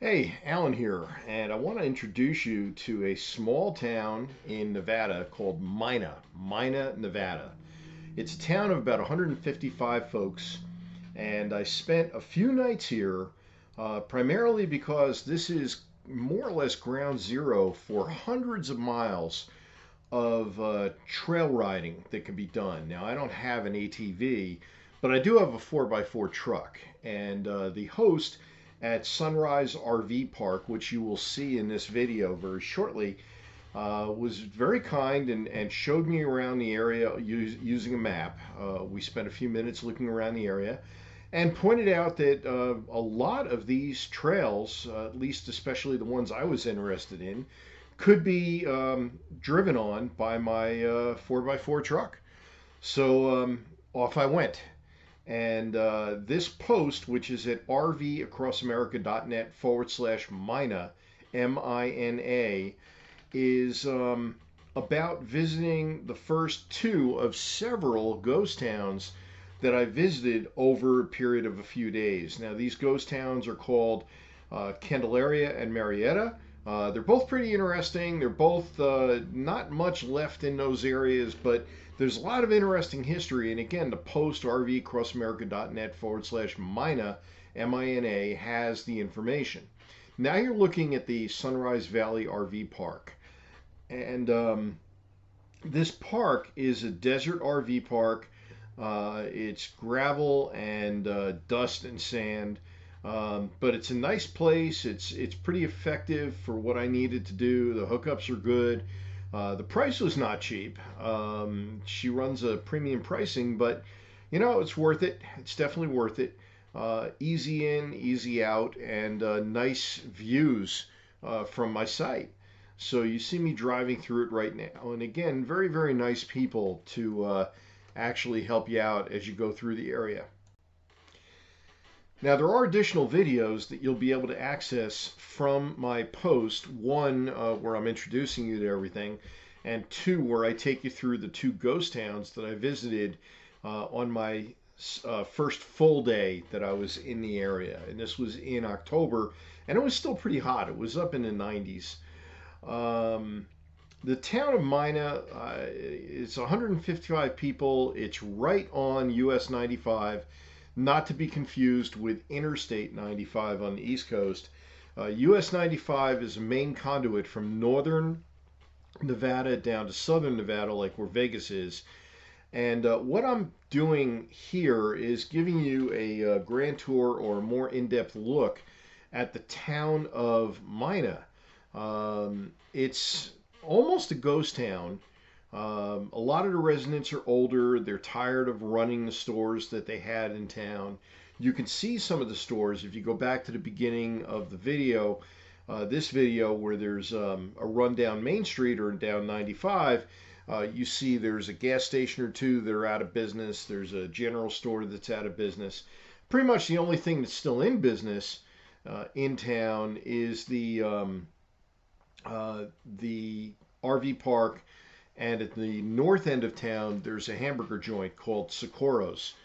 Hey, Alan here, and I want to introduce you to a small town in Nevada called Mina, Nevada. It's a town of about 155 folks, and I spent a few nights here primarily because this is more or less ground zero for hundreds of miles of trail riding that can be done. Now, I don't have an ATV, but I do have a 4x4 truck, and the host at Sunrise RV Park, which you will see in this video very shortly, was very kind and showed me around the area using a map. We spent a few minutes looking around the area and pointed out that a lot of these trails, at least especially the ones I was interested in, could be driven on by my 4x4 truck. So off I went. And this post, which is at rvacrossamerica.net/Mina, Mina, is about visiting the first two of several ghost towns that I visited over a period of a few days. Now, these ghost towns are called Candelaria and Marietta. They're both pretty interesting. They're both not much left in those areas, but there's a lot of interesting history. And again, the post rvcrossamerica.net/Mina, Mina, has the information. Now you're looking at the Sunrise Valley RV Park. And this park is a desert RV park. It's gravel and dust and sand. But it's a nice place. It's pretty effective for what I needed to do. The hookups are good. The price was not cheap. She runs a premium pricing, but it's worth it. It's definitely worth it. Easy in, easy out, and nice views from my site. So you see me driving through it right now. And again, very, very nice people to actually help you out as you go through the area. Now, there are additional videos that you'll be able to access from my post. One, where I'm introducing you to everything, and two, where I take you through the two ghost towns that I visited on my first full day that I was in the area. And this was in October, and it was still pretty hot. It was up in the 90s. The town of Mina is 155 people. It's right on US 95, not to be confused with Interstate 95 on the East Coast. US 95 is a main conduit from northern Nevada down to southern Nevada, like where Vegas is. And what I'm doing here is giving you a grand tour or a more in-depth look at the town of Mina. It's almost a ghost town. A lot of the residents are older. They're tired of running the stores that they had in town. You can see some of the stores if you go back to the beginning of the video, this video where there's a rundown Main Street or down 95. You see there's a gas station or two that are out of business. There's a general store that's out of business. Pretty much the only thing that's still in business in town is the RV park, and at the north end of town there's a hamburger joint called Socorro's.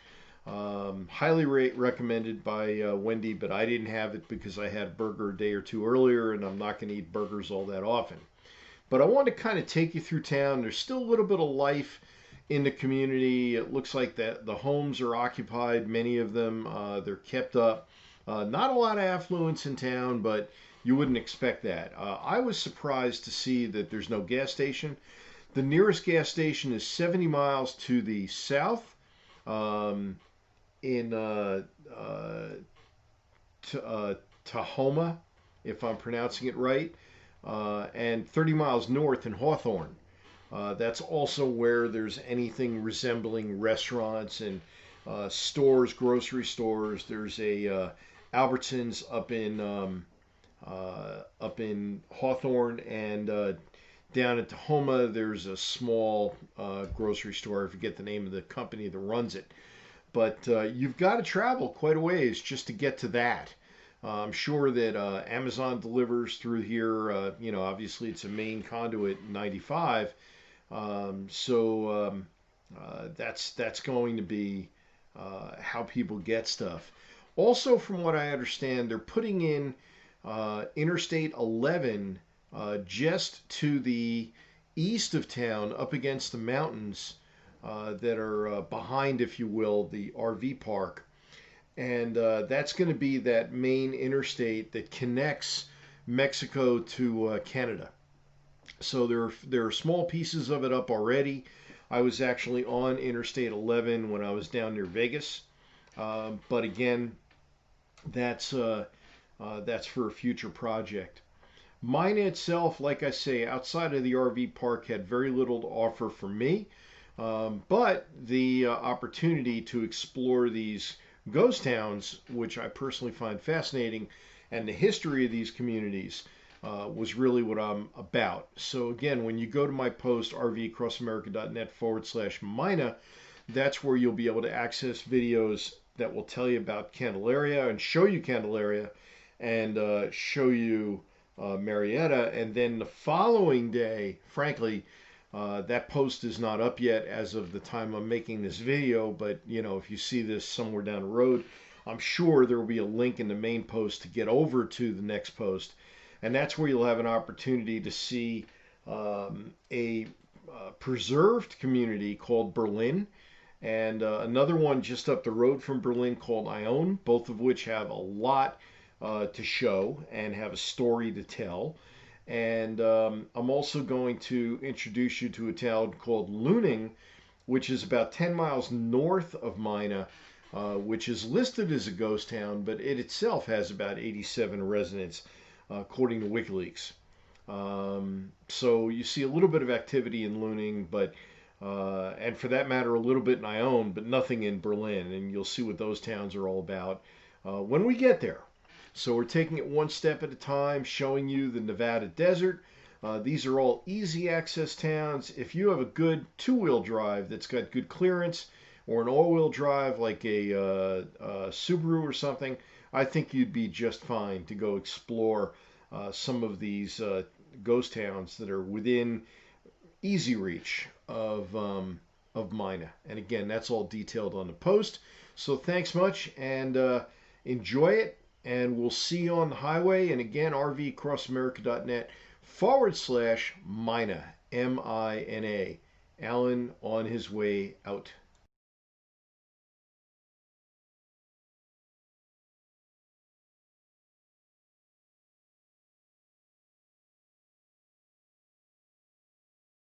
Highly recommended by Wendy, but I didn't have it because I had a burger a day or two earlier, and I'm not going to eat burgers all that often. But I want to kind of take you through town. There's still a little bit of life in the community. It looks like that the homes are occupied, many of them. They're kept up. Not a lot of affluence in town, but you wouldn't expect that. I was surprised to see that there's no gas station. The nearest gas station is 70 miles to the south, in Tahoma, if I'm pronouncing it right, and 30 miles north in Hawthorne. That's also where there's anything resembling restaurants and stores, grocery stores. There's a Albertsons up in Hawthorne, and down at Tahoma there's a small grocery store. I forget the name of the company that runs it, but you've got to travel quite a ways just to get to that. I'm sure that Amazon delivers through here. Obviously it's a main conduit 95, so that's going to be how people get stuff. Also, from what I understand, they're putting in Interstate 11 just to the east of town, up against the mountains that are behind, if you will, the RV park. And that's going to be that main interstate that connects Mexico to Canada. So there are small pieces of it up already. I was actually on Interstate 11 when I was down near Vegas, but again, that's for a future project. Mina itself, like I say, outside of the RV park, had very little to offer for me, but the opportunity to explore these ghost towns, which I personally find fascinating, and the history of these communities was really what I'm about. So again, when you go to my post, rvacrossamerica.net/Mina, that's where you'll be able to access videos that will tell you about Candelaria and show you Candelaria and show you Marietta. And then the following day, frankly, that post is not up yet as of the time I'm making this video, but you know, if you see this somewhere down the road, I'm sure there will be a link in the main post to get over to the next post. And that's where you'll have an opportunity to see a preserved community called Berlin, and another one just up the road from Berlin called Ione, both of which have a lot to show and have a story to tell. And I'm also going to introduce you to a town called Luning, which is about 10 miles north of Mina, which is listed as a ghost town, but it itself has about 87 residents, according to WikiLeaks. So you see a little bit of activity in Luning, but and for that matter, a little bit in Ione, but nothing in Berlin. And you'll see what those towns are all about when we get there. So we're taking it one step at a time, showing you the Nevada desert. These are all easy access towns. If you have a good two-wheel drive that's got good clearance, or an all-wheel drive like a Subaru or something, I think you'd be just fine to go explore some of these ghost towns that are within easy reach of Mina. And again, that's all detailed on the post. So thanks much, and enjoy it. And we'll see you on the highway. And again, rvacrossamerica.net/Mina, Mina. Alan on his way out.